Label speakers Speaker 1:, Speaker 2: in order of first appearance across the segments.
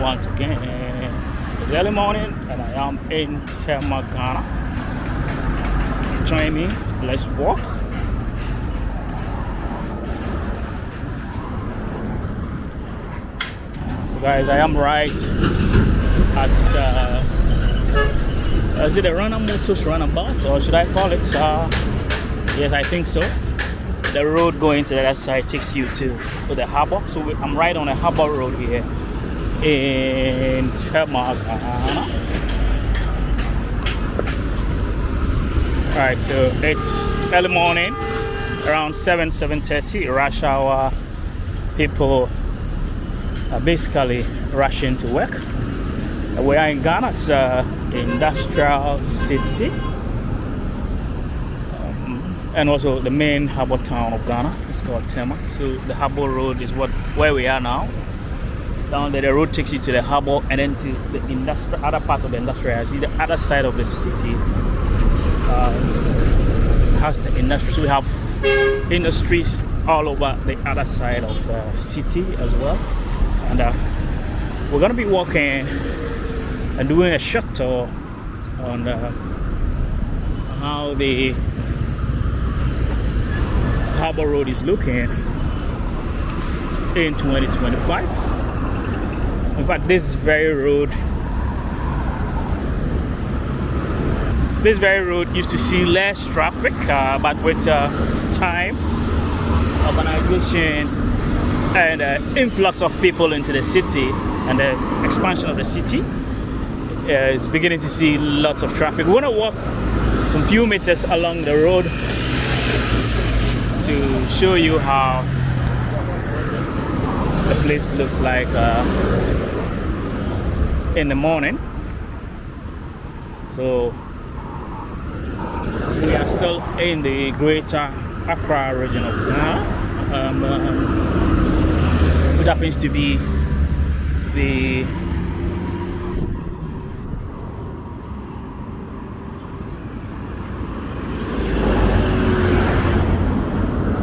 Speaker 1: once again. It's early morning and I am in Tema, Ghana. Join me, let's walk. So guys, I am right at is it a Rana Motors runabout, or should I call it? Yes, I think so. The road going to the other side takes you to the harbor. So I'm right on a harbor road here in Tema, Ghana. Alright, so it's early morning, around 7:30, rush hour. People are basically rushing to work. We are in Ghana's industrial city. And also the main harbor town of Ghana is called Tema. So the Harbour Road is where we are now. Down there the road takes you to the harbour and then to the other part of the industrial. See the other side of the city has the industry. So we have industries all over the other side of the city as well. And we're gonna be walking and doing a short tour on how the Harbour Road is looking in 2025. In fact, this very road used to see less traffic, but with time, urbanization, and influx of people into the city and the expansion of the city, is beginning to see lots of traffic. We want to walk some few meters along the road to show you how the place looks like in the morning. So we are still in the greater Accra region of Ghana, which happens to be the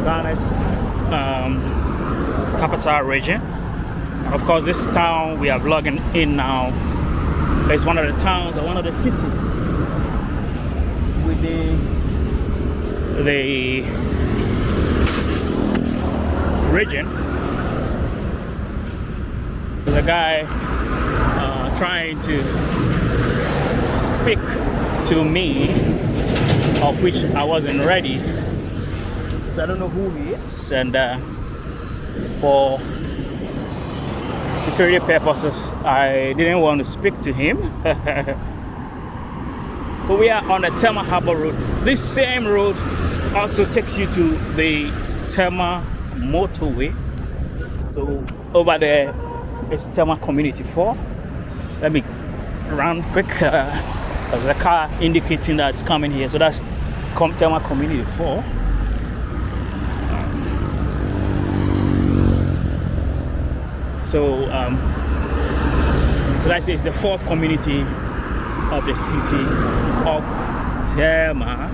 Speaker 1: Ghana's capital region. And of course, this town we are vlogging in now is one of the towns or one of the cities within the region. There's a guy trying to speak to me, of which I wasn't ready. I don't know who he is, and for security purposes I didn't want to speak to him. So we are on the Tema Harbour Road. This same road also takes you to the Tema motorway. So over there is Tema Community 4. Let me run quick. There's a car indicating that it's coming here, so that's Tema Community 4. So I say it's the fourth community of the city of Tema.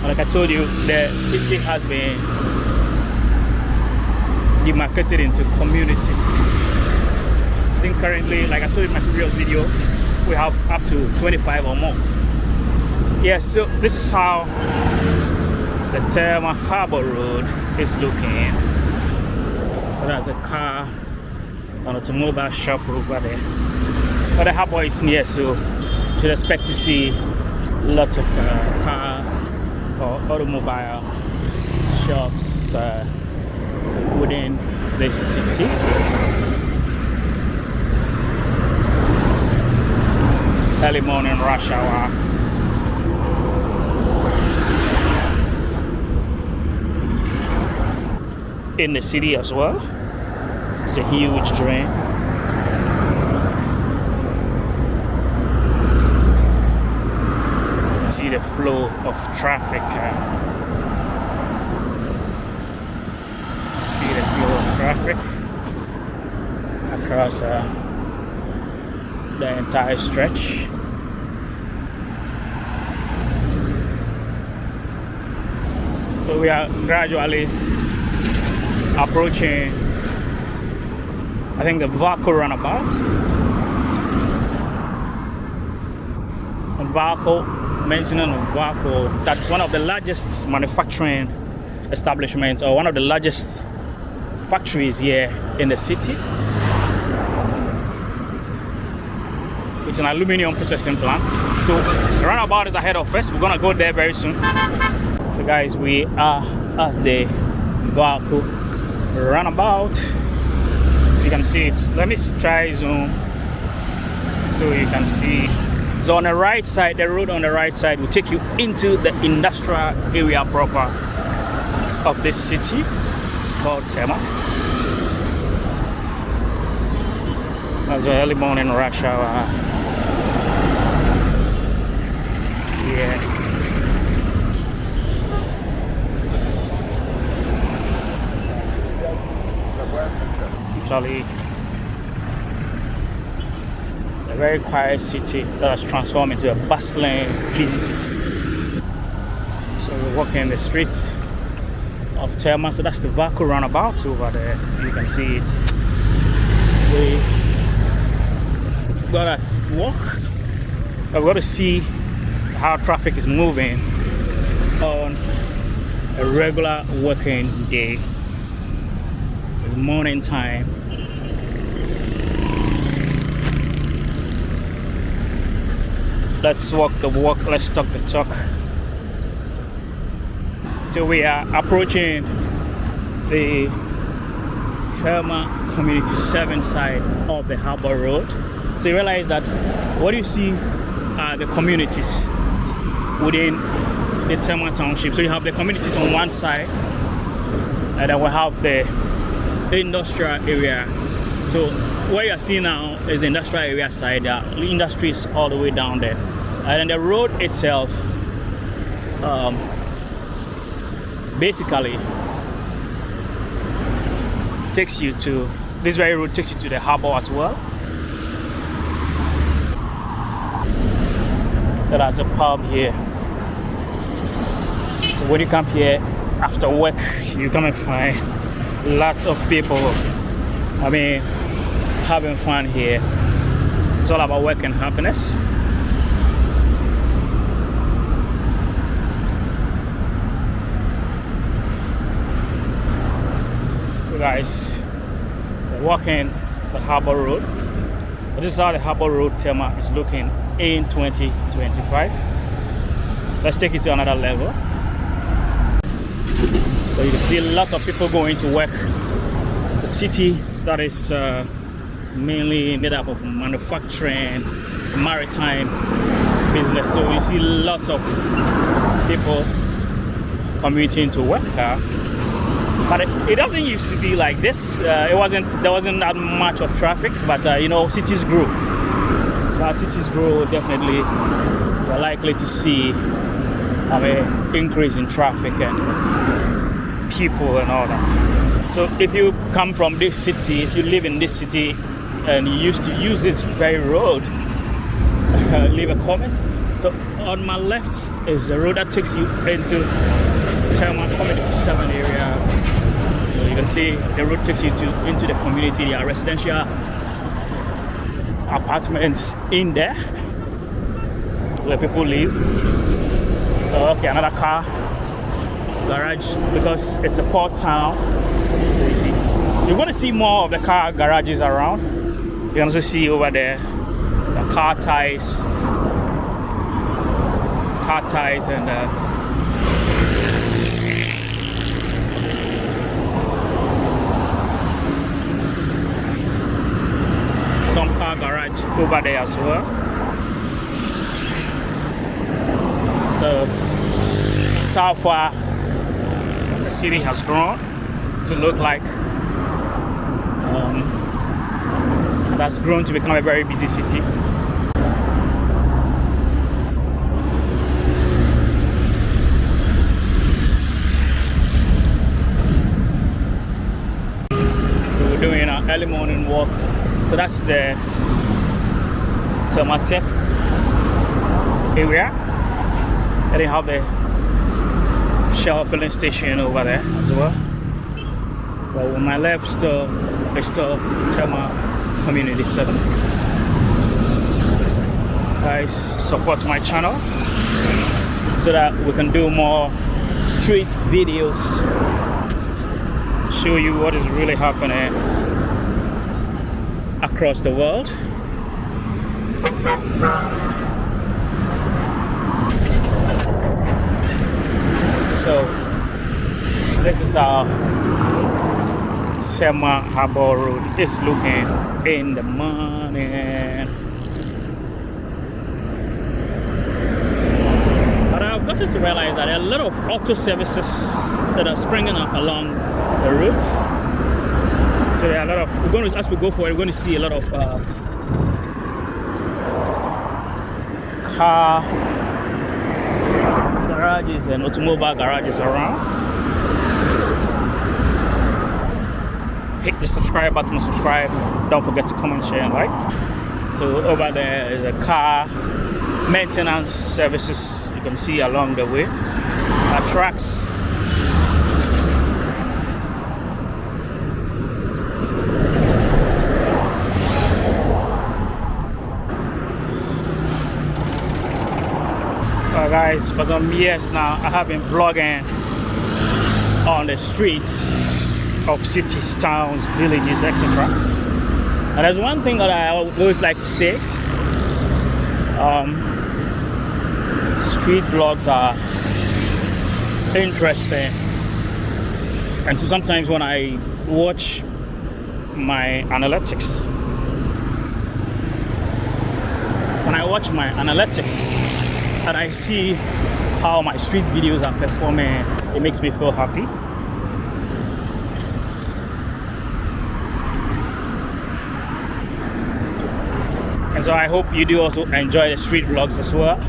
Speaker 1: Like I told you, the city has been demarcated into communities. I think currently, like I told you in my previous video, we have up to 25 or more. Yes, so this is how the Tema Harbour Road is looking. So that's a car, an automobile shop over there. But the harbour is near, so you should expect to see lots of car or automobile shops within the city. Early morning rush hour. In the city as well. It's a huge drain. See the flow of traffic. See the flow of traffic across the entire stretch. So we are gradually approaching I think the Varco roundabout. And Varco, mentioning of Varco, that's one of the largest manufacturing establishments, or one of the largest factories here in the city. It's an aluminium processing plant. So the roundabout is ahead of us. We're gonna go there very soon. So guys, we are at the Varco roundabout. You can see it. Let me try zoom so you can see. So on the right side, the road on the right side will take you into the industrial area proper of this city called Tema. That's an early morning rush hour. Yeah. Actually, a very quiet city that has transformed into a bustling, busy city. So we're walking in the streets of Tema. So that's the Varco roundabout over there. You can see it. We gotta walk. I've got to see how traffic is moving on a regular working day. It's morning time. Let's walk the walk, let's talk the talk. So we are approaching the Tema Community 7 side of the Harbour Road. So you realize that what you see are the communities within the Tema Township. So you have the communities on one side, and then we have the industrial area. So what you're seeing now is the industrial area side. The industries all the way down there, and then the road itself basically takes you to this very road takes you to the harbor as well. There's a pub here. So when you come here after work, you come and find lots of people, having fun here. It's all about work and happiness. So guys, we're walking the Harbour Road. This is how the Harbour Road Tema is looking in 2025. Let's take it to another level. So you can see lots of people going to work. It's a city that is mainly made up of manufacturing, maritime business. So you see lots of people commuting to work here. But it doesn't used to be like this. There wasn't that much of traffic. But cities grew. So as cities grow, definitely we're likely to see increase in traffic and people and all that. So if you come from this city, if you live in this city and you used to use this very road, leave a comment. So on my left is the road that takes you into Tema Community 7 area. So you can see the road takes you into the community. There are residential apartments in there where people live. Okay, another car garage, because it's a port town. So you see, you're going to see more of the car garages around. You can also see over there the car ties and some car garage over there as well. So so far the city has grown to look like that's grown to become a very busy city. We're doing an early morning walk. So that's the Tema area. And they have the Shell filling station over there as well. But on my left It's still Tema Community Center. Guys, support my channel so that we can do more street videos, show you what is really happening across the world. So this is our Tema Harbour Road. It's looking in the morning. But I've got to realize that there are a lot of auto services that are springing up along the route. So there are a lot of, as we go forward, we're going to see a lot of car garages and automobile garages around. Hit the subscribe button, subscribe. Don't forget to comment, share, and like. So over there is a car maintenance services you can see along the way. Tracks. Guys, for some years now I have been vlogging on the streets of cities, towns, villages, etc. And there's one thing that I always like to say. Street vlogs are interesting, and so sometimes when I watch my analytics, and I see how my street videos are performing, it makes me feel happy. And so I hope you do also enjoy the street vlogs as well.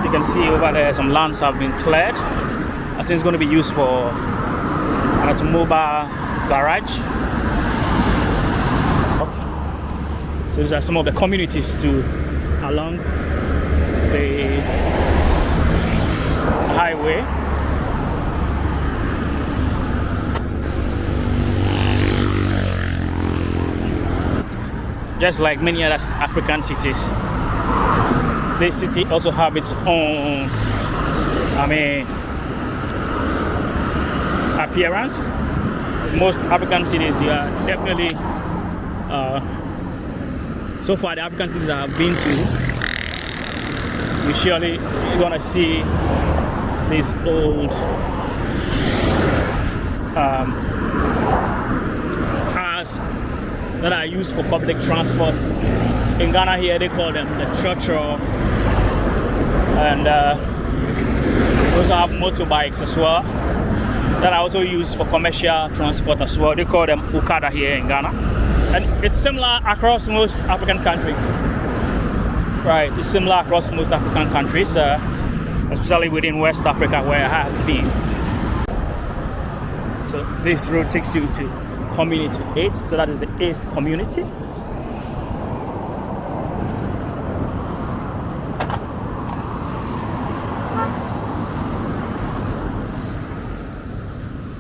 Speaker 1: You can see over there some lands have been cleared. I think it's going to be used for an automobile garage. So these are some of the communities too along the highway. Just like many other African cities, this city also have its own, appearance. Most African cities, you are definitely, so far the African cities I have been to, you surely gonna see these old cars that are used for public transport. In Ghana here they call them the trotro, and we also have motorbikes as well that are also used for commercial transport as well. They call them Okada here in Ghana, and it's similar across most African countries. Right, it's similar across most African countries, especially within West Africa where I have been. So this road takes you to Community 8, so that is the 8th community.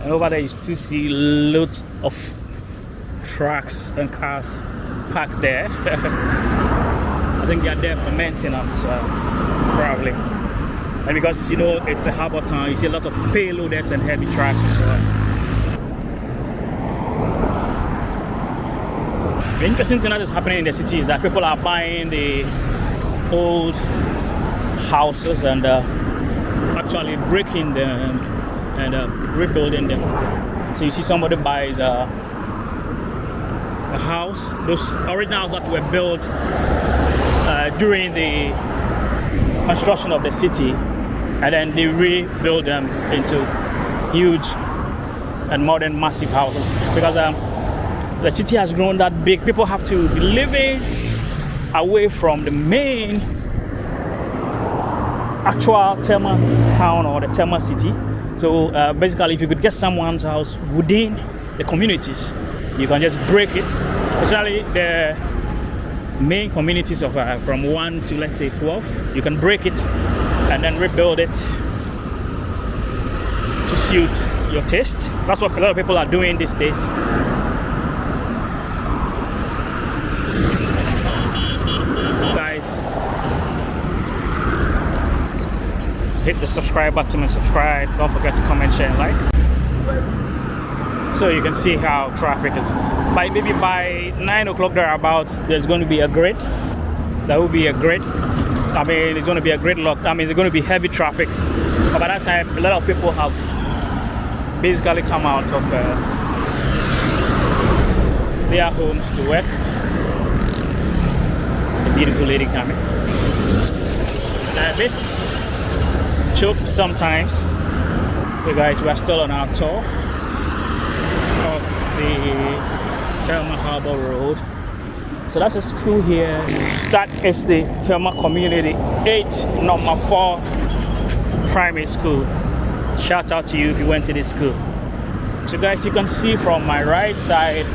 Speaker 1: And over there you still see loads of trucks and cars parked there. I think they are there for maintenance, probably. And because, you know, it's a harbor town, you see a lot of payloaders and heavy trucks as well. The interesting thing that is happening in the city is that people are buying the old houses and actually breaking them and rebuilding them. So you see somebody buys a house, those originals that were built during the construction of the city, and then they rebuild them into huge and modern massive houses, because the city has grown that big. People have to be living away from the main actual Tema town or the Tema city. So basically, if you could get someone's house within the communities, you can just break it. Especially the main communities of from 1 to, let's say, 12. You can break it and then rebuild it to suit your taste. That's what a lot of people are doing these days. Guys, hit the subscribe button and subscribe. Don't forget to comment, share, and like. So you can see how traffic is. Maybe by 9 o'clock thereabouts, there's going to be a grid. There will be a grid. I mean, it's going to be a gridlock. That means it's going to be heavy traffic. But by that time, a lot of people have basically come out of their homes to work. The beautiful lady coming. A bit choked sometimes. So guys, we are still on our tour of the Tema Harbour Road. So that's a school here. That is the Tema Community 8 number 4 primary school. Shout out to you if you went to this school. So guys, you can see from my right side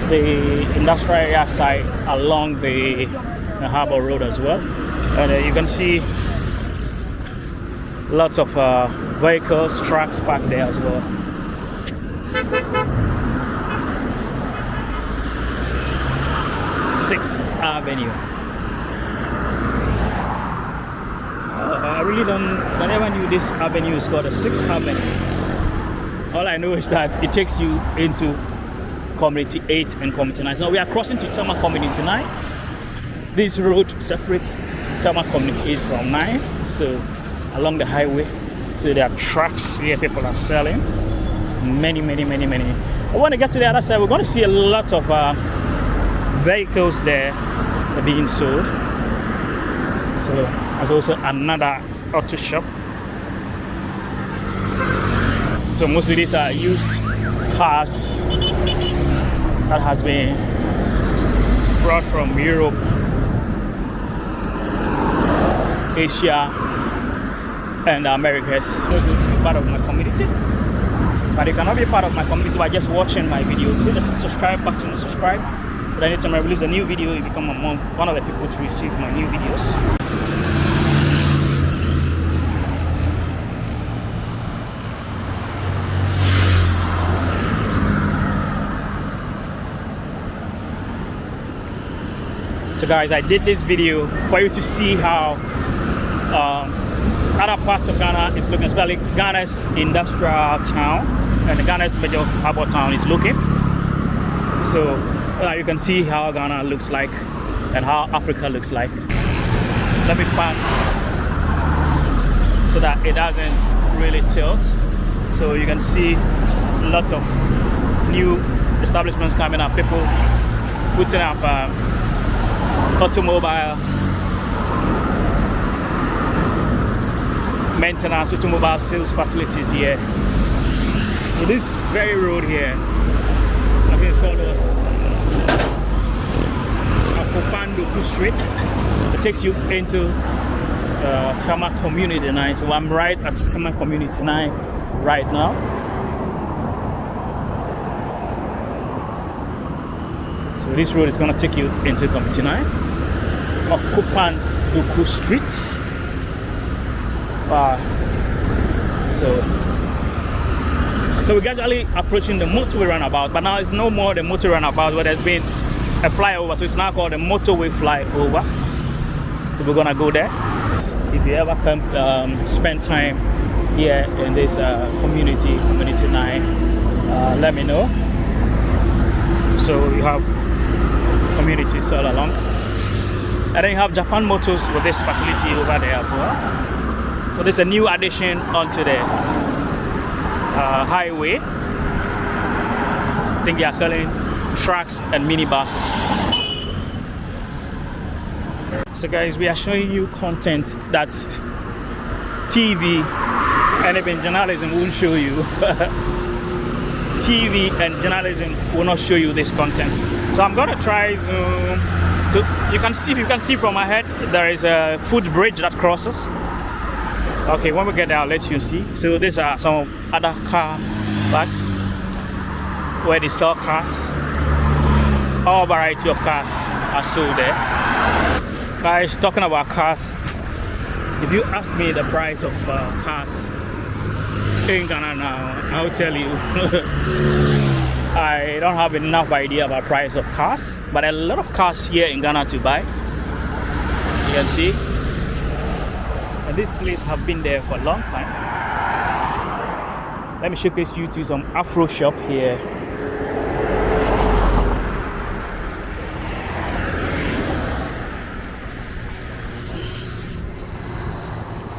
Speaker 1: the industrial area side along the Harbour Road as well. And you can see lots of vehicles, trucks parked there as well. Sixth Avenue. I really I never knew this avenue is called a 6th Avenue. All I know is that it takes you into Community 8 and Community 9. Now we are crossing to Tema Community 9. This road separates Tema Community 8 from 9. So along the highway, so there are trucks here, people are selling. Many. I want to get to the other side. We're going to see a lot of vehicles there being sold. So there's also another auto shop. So mostly these are used cars that has been brought from Europe, Asia, and Americas. So to be part of my community. But you cannot be part of my community by just watching my videos. Hit the subscribe button and subscribe. But anytime I release a new video, you become one of the people to receive my new videos. So guys, I did this video for you to see how other parts of Ghana is looking, especially Ghana's industrial town and Ghana's major harbor town is looking. So you can see how Ghana looks like and how Africa looks like. Let me park so that it doesn't really tilt. So you can see lots of new establishments coming up, people putting up automobile maintenance, automobile sales facilities here. So this very road here, I think it's called Akopandoku Street. It takes you into Tema Community 9. So I'm right at Tema Community 9 right now. So this road is going to take you into Community 9. Akopandoku Street. So we're gradually approaching the motorway runabout, but now it's no more the motorway runabout, but there's been a flyover, so it's now called the motorway flyover. So we're gonna go there. If you ever come spend time here in this community 9, let me know. So you have communities all along, and then you have Japan Motors with this facility over there as well. So there's a new addition onto the highway. I think they are selling trucks and minibuses. So guys, we are showing you content that TV and even journalism won't show you. TV and journalism will not show you this content. So I'm gonna try zoom. So you can see from my head there is a footbridge that crosses. Okay, when we get there, I'll let you see. So these are some other car parks where they sell cars. all variety of cars are sold there. Guys, talking about cars, if you ask me the price of cars in Ghana now, I'll tell you I don't have enough idea about price of cars, but a lot of cars here in Ghana to buy. You can see, and this place have been there for a long time. Let me showcase you to some Afro shop here.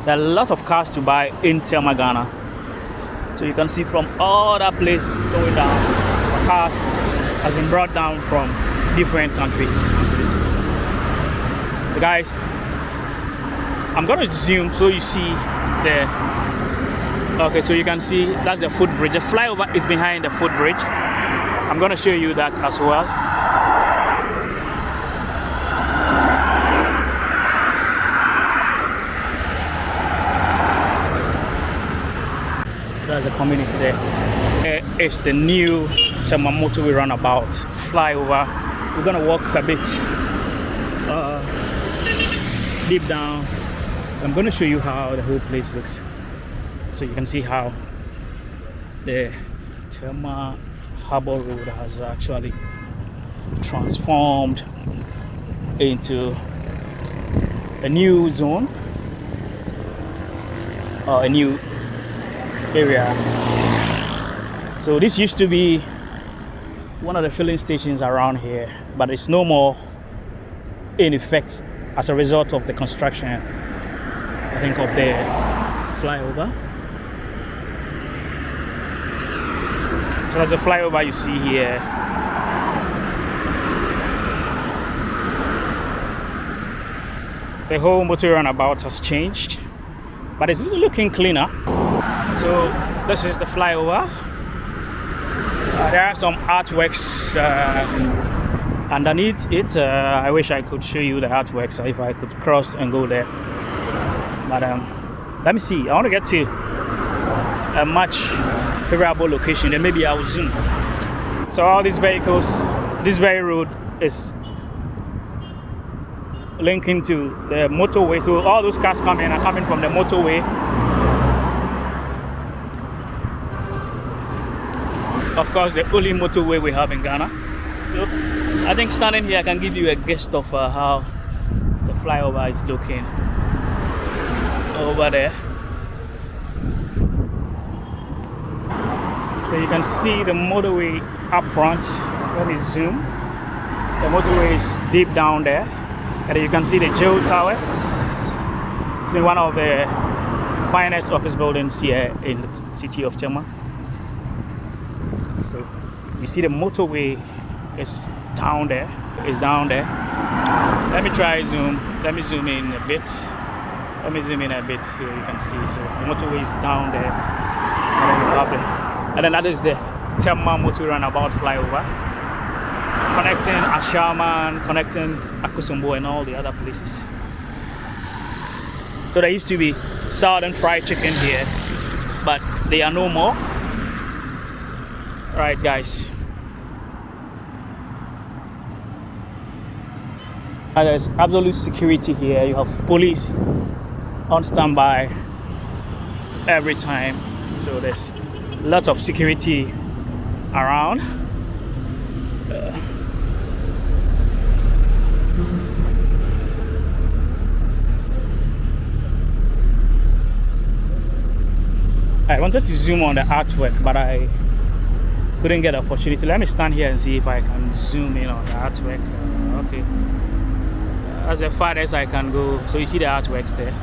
Speaker 1: There are a lot of cars to buy in Tema, Ghana. So you can see from all that place going down, the cars has been brought down from different countries into the city. So guys, I'm gonna zoom so you see the, okay, so you can see that's the footbridge. The flyover is behind the footbridge. I'm gonna show you that as well. There's a community there. It's the new Tema motorway roundabout flyover. We're gonna walk a bit deep down. I'm gonna show you how the whole place looks, so you can see how the Tema Harbour Road has actually transformed into a new zone or a new area. So this used to be one of the filling stations around here, but it's no more in effect as a result of the construction, I think, of the flyover. So there's a flyover you see here. The whole motor runabout has changed, but it's looking cleaner. So this is the flyover. There are some artworks underneath it. I wish I could show you the artworks if I could cross and go there. But let me see. I want to get to a much favorable location, then maybe I'll zoom. So all these vehicles, this very road is linking to the motorway. So all those cars coming are coming from the motorway. Of course, the only motorway we have in Ghana. So I think standing here I can give you a gist of how the flyover is looking over there. So you can see the motorway up front. Let me zoom. The motorway is deep down there, and you can see the Joe Towers. It's one of the finest office buildings here in the city of Tema. So you see the motorway is down there. It's down there. Let me try zoom. Let me zoom in a bit. Let me zoom in a bit so you can see. So the motorway is down there. And then that is the Tema motor runabout flyover, connecting Ashaman, connecting Akusumbo and all the other places. So there used to be Southern Fried Chicken here, but they are no more. Right, guys. And there's absolute security here. You have police on standby every time. So there's lots of security around. I wanted to zoom on the artwork, but I couldn't get the opportunity. Let me stand here and see if I can zoom in on the artwork. Okay, as far as I can go. So you see the artworks there.